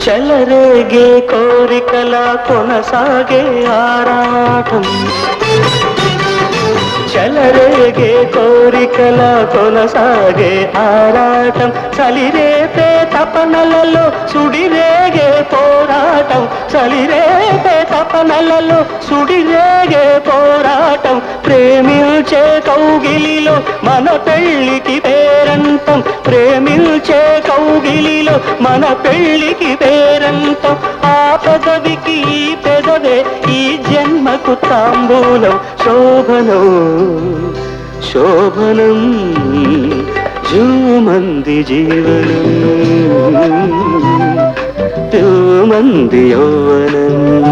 చెలరేగే కోరికల కొనసాగే ఆరాటం చెలరేగే కోరికల కొనసాగే ఆరాటం చలిరేపే తపనలలో సుడిరేగే పోరాటం చలిరేపే తపనలలో సుడిరేగే పోరాటం ప్రేమించే కౌగిలిలో మన పెళ్ళికి పేరంతం ప్రేమించే కౌగిలిలో మన పెళ్ళికి పేరంతం ఆ పెదవికి ఈ పెదవే ఈ జన్మకు తాంబూలం శోభనం శోభనం జూమంది జీవనం జూమంది యౌవనం